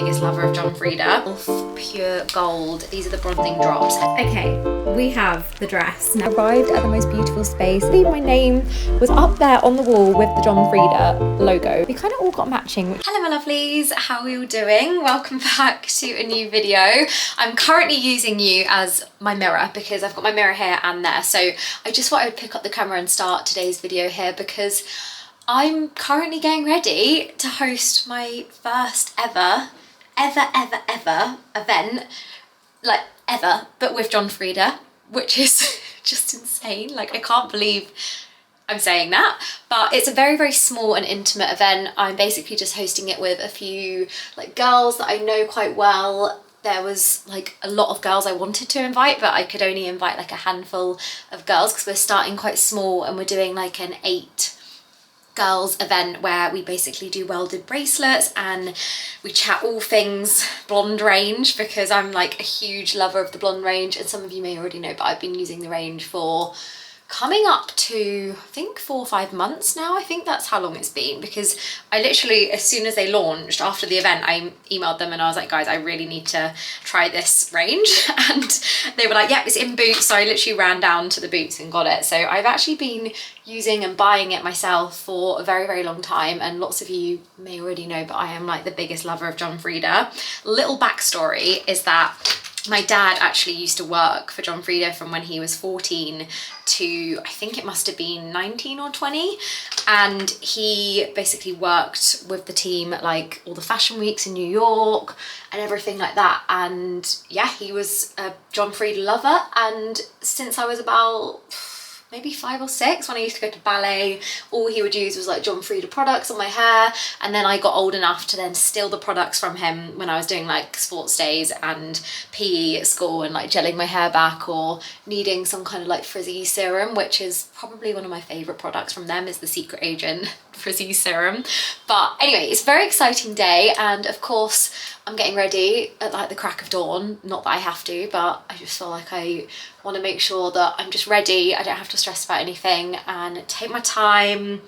biggest lover of John Frieda. Pure gold. These are the bronzing drops. Okay, we have the dress. Now arrived at the most beautiful space. My name was up there on the wall with the John Frieda logo. We kind of all got matching. Hello my lovelies, how are you all doing? Welcome back to a new video. I'm currently using you as my mirror because I've got my mirror here and there. So I just thought I would pick up the camera and start today's video here because I'm currently getting ready to host my first ever event, like ever, but with John Frieda, which is just insane. Like, I can't believe I'm saying that, but it's a very, very small and intimate event. I'm basically just hosting it with a few like girls that I know quite well. There was like a lot of girls I wanted to invite, but I could only invite like a handful of girls because we're starting quite small and we're doing like an 8 girls event where we basically do welded bracelets and we chat all things blonde range because I'm like a huge lover of the blonde range, and some of you may already know, but I've been using the range for coming up to I think 4 or 5 months now. I think that's how long it's been, because I literally, as soon as they launched after the event, I emailed them and I was like, guys, I really need to try this range, and they were like, yep, it's in Boots. So I literally ran down to the Boots and got it. So I've actually been using and buying it myself for a very, very long time, and lots of you may already know, but I am like the biggest lover of John Frieda. Little backstory is that my dad actually used to work for John Frieda from when he was 14 to I think it must have been 19 or 20, and he basically worked with the team at like all the fashion weeks in New York and everything like that. And yeah, he was a John Frieda lover, and since I was about maybe 5 or 6, when I used to go to ballet, all he would use was like John Frieda products on my hair. And then I got old enough to then steal the products from him when I was doing like sports days and PE at school and like gelling my hair back or needing some kind of like frizzy serum, which is probably one of my favorite products from them, is the Secret Agent frizzy serum. But anyway, it's a very exciting day, and of course I'm getting ready at like the crack of dawn. Not that I have to, but I just feel like I want to make sure that I'm just ready. I don't have to stress about anything and take my time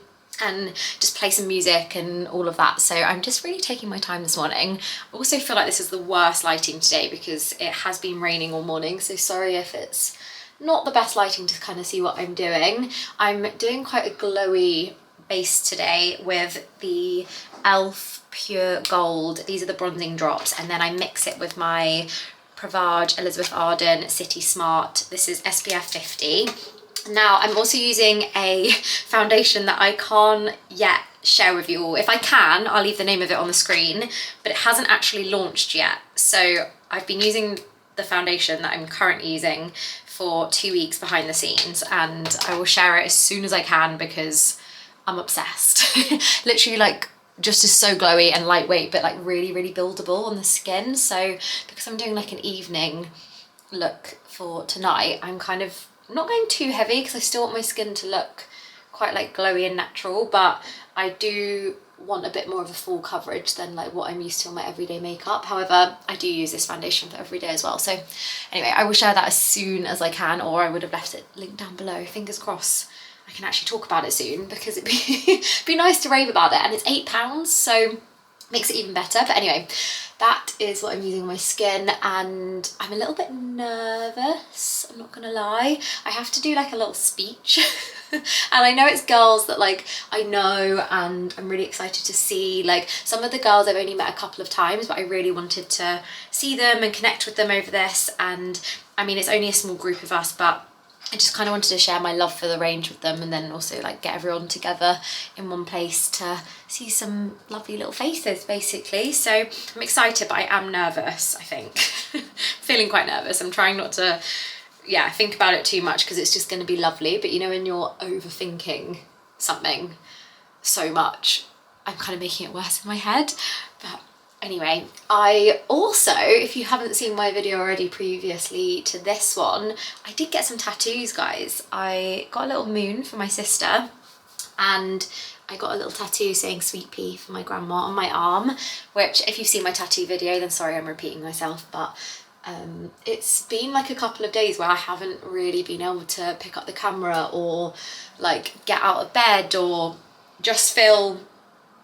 and just play some music and all of that. So I'm just really taking my time this morning. I also feel like this is the worst lighting today because it has been raining all morning. So sorry if it's not the best lighting to kind of see what I'm doing. I'm doing quite a glowy base today with the e.l.f. Pure Gold. These are the bronzing drops, and then I mix it with my Privage Elizabeth Arden City Smart. This is SPF 50. Now I'm also using a foundation that I can't yet share with you all. If I can, I'll leave the name of it on the screen, but it hasn't actually launched yet. So I've been using the foundation that I'm currently using for 2 weeks behind the scenes, and I will share it as soon as I can because I'm obsessed. Literally, like, just is so glowy and lightweight, but like really, really buildable on the skin. So because I'm doing like an evening look for tonight, I'm kind of not going too heavy because I still want my skin to look quite like glowy and natural, but I do want a bit more of a full coverage than like what I'm used to on my everyday makeup. However, I do use this foundation for every day as well. So anyway, I will share that as soon as I can, or I would have left it linked down below. Fingers crossed I can actually talk about it soon, because it'd be nice to rave about it, and it's £8, so makes it even better. But anyway, that is what I'm using on my skin, and I'm a little bit nervous, I'm not gonna lie. I have to do like a little speech and I know it's girls that like I know and I'm really excited to see. Like, some of the girls I've only met a couple of times, but I really wanted to see them and connect with them over this. And I mean, it's only a small group of us, but I just kind of wanted to share my love for the range with them, and then also like get everyone together in one place to see some lovely little faces basically. So I'm excited, but I am nervous, I think. Feeling quite nervous. I'm trying not to, yeah, think about it too much because it's just going to be lovely. But you know, when you're overthinking something so much, I'm kind of making it worse in my head. But anyway, I also, if you haven't seen my video already previously to this one, I did get some tattoos, guys. I got a little moon for my sister, and I got a little tattoo saying Sweet Pea for my grandma on my arm, which if you've seen my tattoo video, then sorry I'm repeating myself, but it's been like a couple of days where I haven't really been able to pick up the camera or like get out of bed or just feel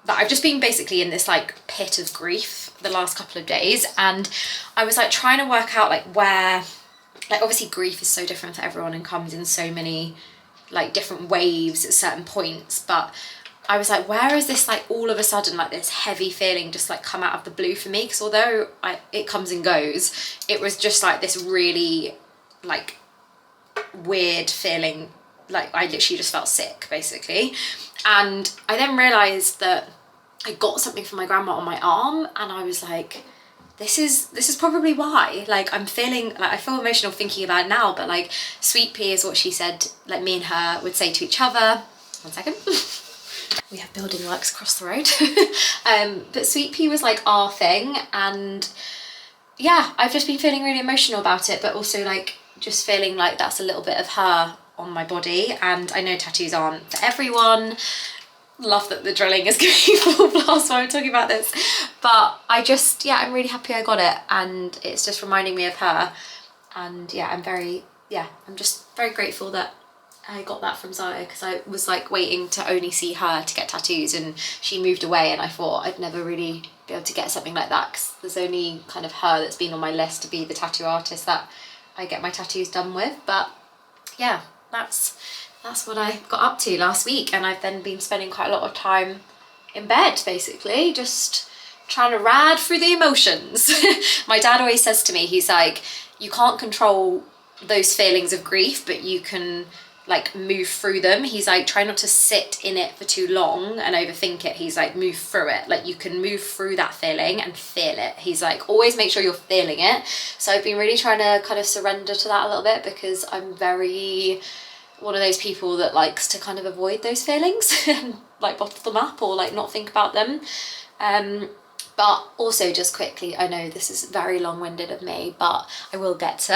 But I've just been basically in this like pit of grief the last couple of days, and I was like trying to work out like where, like obviously grief is so different for everyone and comes in so many like different waves at certain points, but I was like, where is this like all of a sudden like this heavy feeling just like come out of the blue for me? Because although it comes and goes, it was just like this really like weird feeling, like I literally just felt sick basically. And I then realised that I got something from my grandma on my arm, and I was like, this is probably why, like I'm feeling like, I feel emotional thinking about it now, but like sweet pea is what she said like me and her would say to each other. One second. We have building works across the road. But sweet pea was like our thing, and yeah, I've just been feeling really emotional about it, but also like just feeling like that's a little bit of her on my body. And I know tattoos aren't for everyone. Love that the drilling is going full blast while I'm talking about this, but I just, yeah, I'm really happy I got it, and it's just reminding me of her. And yeah, I'm just very grateful that I got that from Zaya, because I was like waiting to only see her to get tattoos, and she moved away, and I thought I'd never really be able to get something like that, because there's only kind of her that's been on my list to be the tattoo artist that I get my tattoos done with. But yeah, that's what I got up to last week, and I've then been spending quite a lot of time in bed basically, just trying to ride through the emotions. My dad always says to me, he's like, you can't control those feelings of grief, but you can like move through them. He's like, try not to sit in it for too long and overthink it. He's like, move through it. Like you can move through that feeling and feel it. He's like, always make sure you're feeling it. So I've been really trying to kind of surrender to that a little bit, because I'm very one of those people that likes to kind of avoid those feelings and like bottle them up or like not think about them. But also, just quickly, I know this is very long-winded of me, but I will get to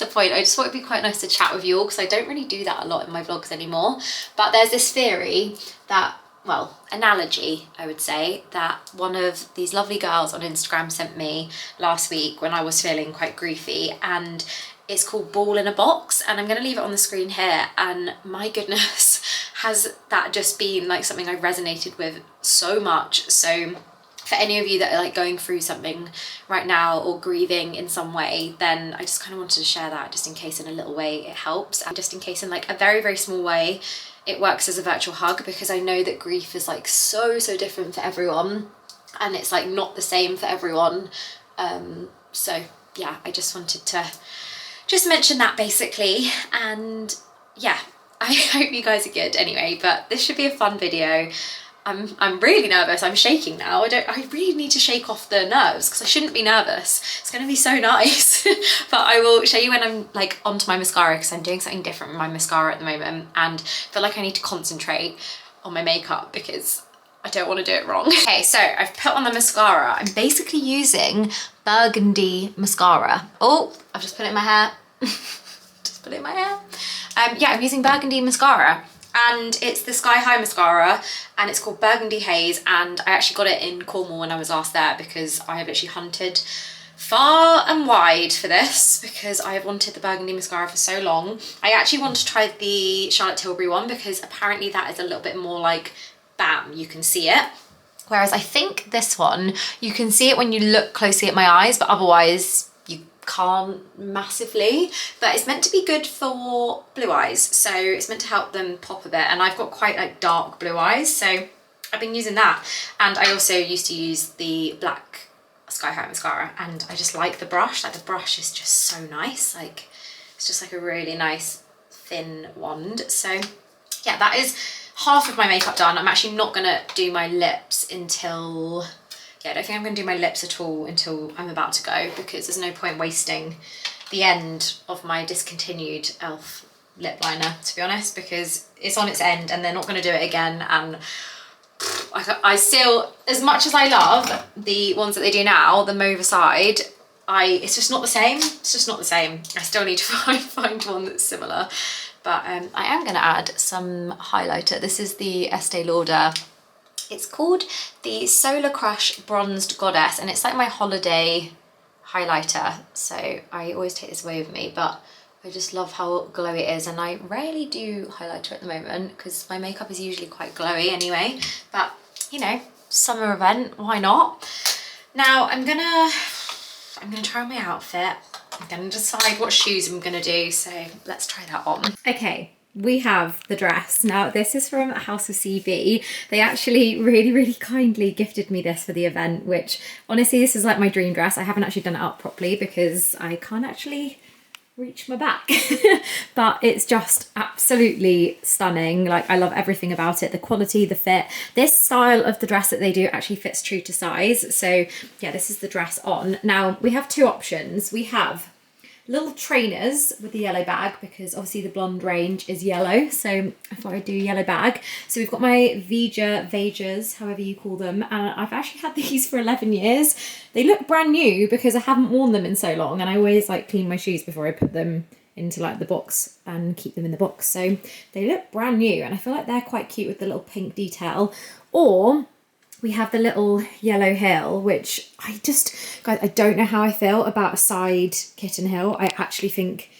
the point. I just thought it'd be quite nice to chat with you all, because I don't really do that a lot in my vlogs anymore. But there's this theory that, well, analogy, I would say, that one of these lovely girls on Instagram sent me last week when I was feeling quite griefy, and it's called Ball in a Box, and I'm going to leave it on the screen here. And my goodness, has that just been like something I've resonated with so much. So for any of you that are like going through something right now or grieving in some way, then I just kind of wanted to share that, just in case in a little way it helps, and just in case in like a very, very small way it works as a virtual hug, because I know that grief is like so different for everyone, and it's like not the same for everyone. So yeah, I just wanted to just mention that basically. And yeah, I hope you guys are good anyway, but this should be a fun video. I'm really nervous. I'm shaking now. I really need to shake off the nerves, because I shouldn't be nervous. It's going to be so nice. But I will show you when I'm like onto my mascara, because I'm doing something different with my mascara at the moment, and I feel like I need to concentrate on my makeup because I don't want to do it wrong. Okay, so I've put on the mascara. I'm basically using burgundy mascara. Oh, I've just put it in my hair. Just put it in my hair. Yeah, I'm using burgundy mascara, and it's the Sky High mascara, and it's called Burgundy Haze, and I actually got it in Cornwall when I was last there, because I have literally hunted far and wide for this, because I have wanted the burgundy mascara for so long. I actually want to try the Charlotte Tilbury one, because apparently that is a little bit more like, bam, you can see it. Whereas I think this one, you can see it when you look closely at my eyes, but otherwise you can't massively. But it's meant to be good for blue eyes, so it's meant to help them pop a bit, and I've got quite like dark blue eyes, so I've been using that. And I also used to use the black Sky High mascara, and I just like the brush. Like the brush is just so nice, like it's just like a really nice thin wand. So yeah, that is half of my makeup done. I'm actually not gonna do my lips until, yeah, I don't think I'm gonna do my lips at all until I'm about to go, because there's no point wasting the end of my discontinued e.l.f. lip liner, to be honest, because it's on its end and they're not gonna do it again. And I still, as much as I love the ones that they do now, the mauve aside, it's just not the same. It's just not the same. I still need to find one that's similar. But I am going to add some highlighter. This is the Estee Lauder. It's called the Solar Crush Bronzed Goddess, and it's like my holiday highlighter. So I always take this away with me, but I just love how glowy it is. And I rarely do highlighter at the moment, because my makeup is usually quite glowy anyway. But you know, summer event, why not? Now I'm gonna try on my outfit. I'm gonna decide what shoes I'm gonna do, so let's try that on. Okay, we have the dress. Now this is from House of CB. They actually really kindly gifted me this for the event, which honestly, this is like my dream dress. I haven't actually done it up properly because I can't actually reach my back. But it's just absolutely stunning. Like, I love everything about it, the quality, the fit. This style of the dress that they do actually fits true to size. So yeah, this is the dress on. Now we have two options. We have little trainers with the yellow bag, because obviously the blonde range is yellow, so I thought I'd do yellow bag. So we've got my Vajas, however you call them, and I've actually had these for 11 years. They look brand new because I haven't worn them in so long, and I always like clean my shoes before I put them into like the box and keep them in the box. So they look brand new, and I feel like they're quite cute with the little pink detail. Or we have the little yellow heel, which guys, I don't know how I feel about a side kitten heel. I actually think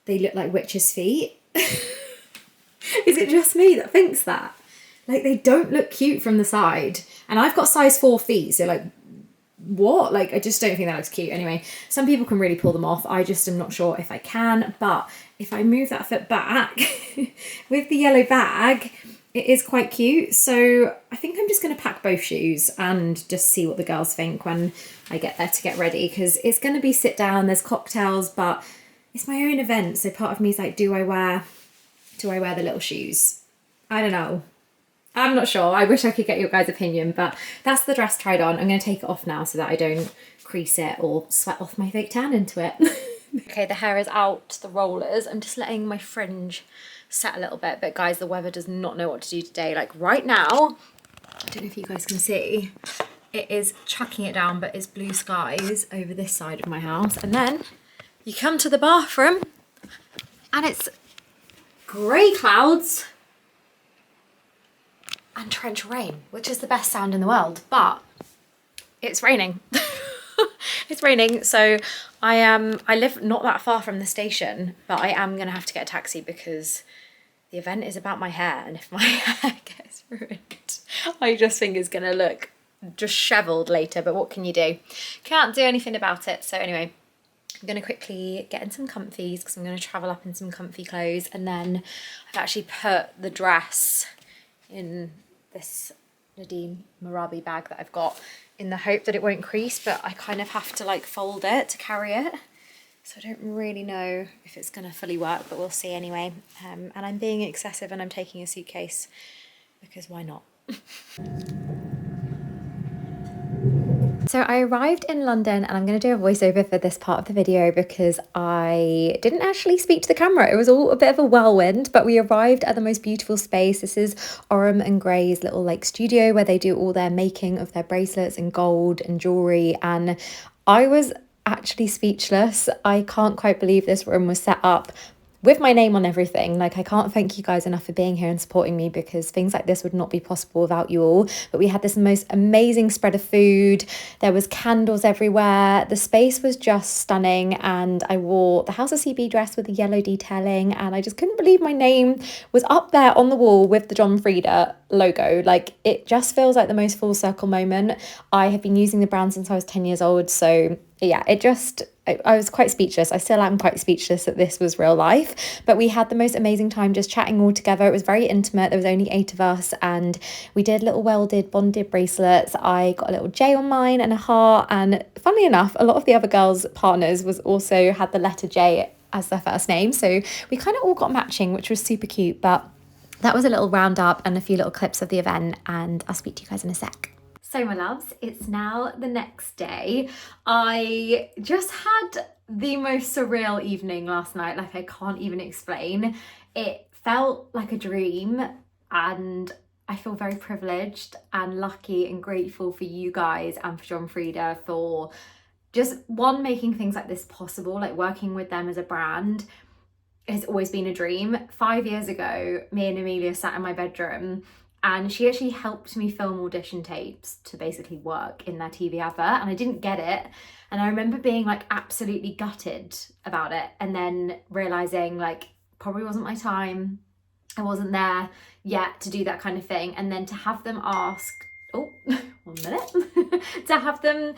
they look like witches' feet. Is it just me that thinks that? Like, they don't look cute from the side. And I've got size 4 feet, so like, what? Like, I just don't think that looks cute. Anyway, some people can really pull them off. I just am not sure if I can. But if I move that foot back with the yellow bag, it is quite cute. So I think I'm just going to pack both shoes and just see what the girls think when I get there to get ready, because it's going to be sit down, there's cocktails, but it's my own event. So part of me is like, do I wear the little shoes? I don't know. I'm not sure. I wish I could get your guys' opinion, but that's the dress tried on. I'm going to take it off now so that I don't crease it or sweat off my fake tan into it. Okay, the hair is out, the rollers. I'm just letting my fringe set a little bit, but guys, the weather does not know what to do today. Like right now, I don't know if you guys can see, it is chucking it down, but it's blue skies over this side of my house. And then you come to the bathroom and it's grey clouds and trench rain, which is the best sound in the world, but it's raining. It's raining, so I live not that far from the station, but I am gonna have to get a taxi because the event is about my hair, and if my hair gets ruined, I just think it's gonna look dishevelled later, but what can you do? Can't do anything about it. So anyway, I'm gonna quickly get in some comfies because I'm gonna travel up in some comfy clothes, and then I've actually put the dress in this Nadine Marabi bag that I've got in the hope that it won't crease, but I kind of have to like fold it to carry it. So I don't really know if it's gonna fully work, but we'll see anyway. And I'm being excessive and I'm taking a suitcase because why not? So I arrived in London, and I'm going to do a voiceover for this part of the video because I didn't actually speak to the camera. It was all a bit of a whirlwind, but we arrived at the most beautiful space. This is Grwm and Gray's little like studio where they do all their making of their bracelets and gold and jewelry. And I was actually speechless. I can't quite believe this room was set up with my name on everything. Like, I can't thank you guys enough for being here and supporting me, because things like this would not be possible without you all. But we had this most amazing spread of food. There was candles everywhere. The space was just stunning, and I wore the House of CB dress with the yellow detailing, and I just couldn't believe my name was up there on the wall with the Frieda logo. Like, it just feels like the most full circle moment. I have been using the brand since I was 10 years old, so yeah, I was quite speechless. I still am quite speechless that this was real life, but we had the most amazing time just chatting all together. It was very intimate. There was only 8 of us, and we did little welded bonded bracelets. I got a little J on mine and a heart, and funnily enough, a lot of the other girls' partners was also had the letter J as their first name, so we kind of all got matching, which was super cute. But that was a little roundup and a few little clips of the event, and I'll speak to you guys in a sec. So my loves, it's now the next day. I just had the most surreal evening last night, like I can't even explain. It felt like a dream, and I feel very privileged and lucky and grateful for you guys and for Frieda for just making things like this possible. Like, working with them as a brand has always been a dream. 5 years ago, me and Amelia sat in my bedroom, and she actually helped me film audition tapes to basically work in their TV advert, and I didn't get it. And I remember being like absolutely gutted about it, and then realizing like probably wasn't my time. I wasn't there yet to do that kind of thing. And then to have them ask oh, 1 minute, to have them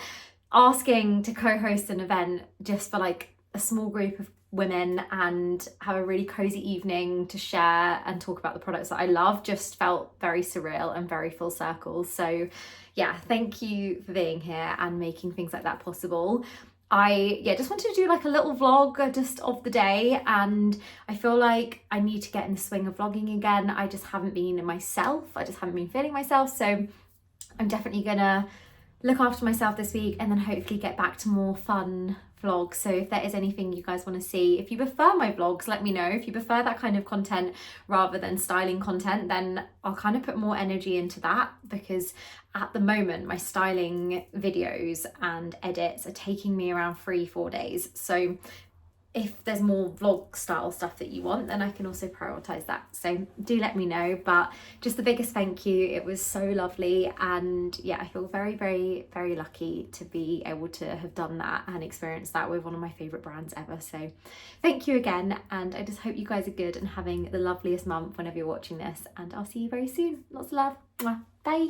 asking to co-host an event just for like a small group of women and have a really cozy evening to share and talk about the products that I love just felt very surreal and very full circle. So yeah, thank you for being here and making things like that possible. I just wanted to do like a little vlog just of the day, and I feel like I need to get in the swing of vlogging again. I just haven't been in myself, I just haven't been feeling myself, so I'm definitely gonna look after myself this week and then hopefully get back to more fun vlogs. So if there is anything you guys want to see, if you prefer my vlogs, let me know. If you prefer that kind of content rather than styling content, then I'll kind of put more energy into that, because at the moment my styling videos and edits are taking me around 3-4 days. So if there's more vlog style stuff that you want, then I can also prioritize that. So do let me know. But just the biggest thank you. It was so lovely, and yeah, I feel very, very, very lucky to be able to have done that and experienced that with one of my favorite brands ever. So thank you again, and I just hope you guys are good and having the loveliest month whenever you're watching this, and I'll see you very soon. Lots of love. Mwah. Bye.